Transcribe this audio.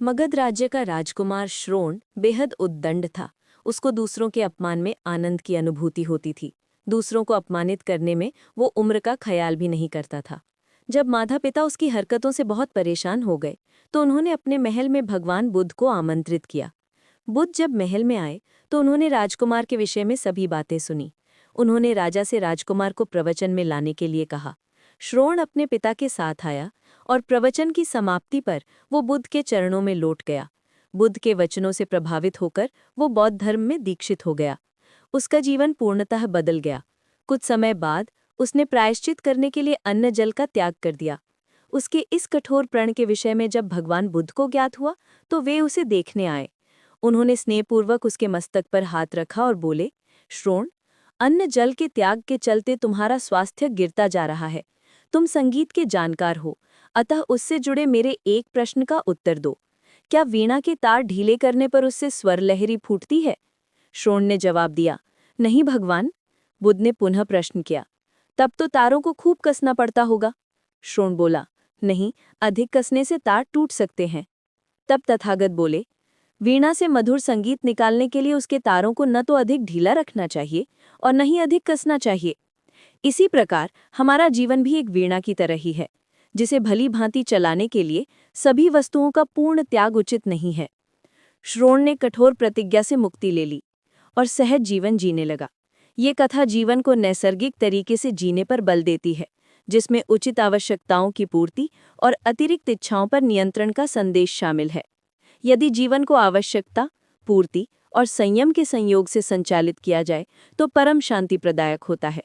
मगध राज्य का राजकुमार श्रोण बेहद उद्दंड था। उसको दूसरों के अपमान में आनंद की अनुभूति होती थी। दूसरों को अपमानित करने में वो उम्र का ख्याल भी नहीं करता था। जब माता पिता उसकी हरकतों से बहुत परेशान हो गए तो उन्होंने अपने महल में भगवान बुद्ध को आमंत्रित किया। बुद्ध जब महल में आए तो उन्होंने राजकुमार के विषय में सभी बातें सुनी। उन्होंने राजा से राजकुमार को प्रवचन में लाने के लिए कहा। श्रोण अपने पिता के साथ आया और प्रवचन की समाप्ति पर वो बुद्ध के चरणों में लौट गया। बुद्ध के वचनों से प्रभावित होकर वो बौद्ध धर्म में दीक्षित हो गया। उसका जीवन पूर्णतः बदल गया। कुछ समय बाद उसने प्रायश्चित करने के लिए अन्न जल का त्याग कर दिया। उसके इस कठोर प्रण के विषय में जब भगवान बुद्ध को ज्ञात हुआ तो वे उसे देखने आए। उन्होंने स्नेहपूर्वक उसके मस्तक पर हाथ रखा और बोले, श्रोण, अन्न जल के त्याग के चलते तुम्हारा स्वास्थ्य गिरता जा रहा है। तुम संगीत के जानकार हो, अतः उससे जुड़े मेरे एक प्रश्न का उत्तर दो। क्या वीणा के तार ढीले करने पर उससे स्वर लहरी फूटती है? श्रोण ने जवाब दिया, नहीं भगवान। बुद्ध ने पुनः प्रश्न किया, तब तो तारों को खूब कसना पड़ता होगा। श्रोण बोला, नहीं, अधिक कसने से तार टूट सकते हैं। तब तथागत बोले, वीणा से मधुर संगीत निकालने के लिए उसके तारों को न तो अधिक ढीला रखना चाहिए और न ही अधिक कसना चाहिए। इसी प्रकार हमारा जीवन भी एक वीणा की तरह ही है, जिसे भली भांति चलाने के लिए सभी वस्तुओं का पूर्ण त्याग उचित नहीं है। श्रोण ने कठोर प्रतिज्ञा से मुक्ति ले ली और सहज जीवन जीने लगा। ये कथा जीवन को नैसर्गिक तरीके से जीने पर बल देती है, जिसमें उचित आवश्यकताओं की पूर्ति और अतिरिक्त इच्छाओं पर नियंत्रण का संदेश शामिल है। यदि जीवन को आवश्यकता, पूर्ति और संयम के संयोग से संचालित किया जाए तो परम शांति प्रदायक होता है।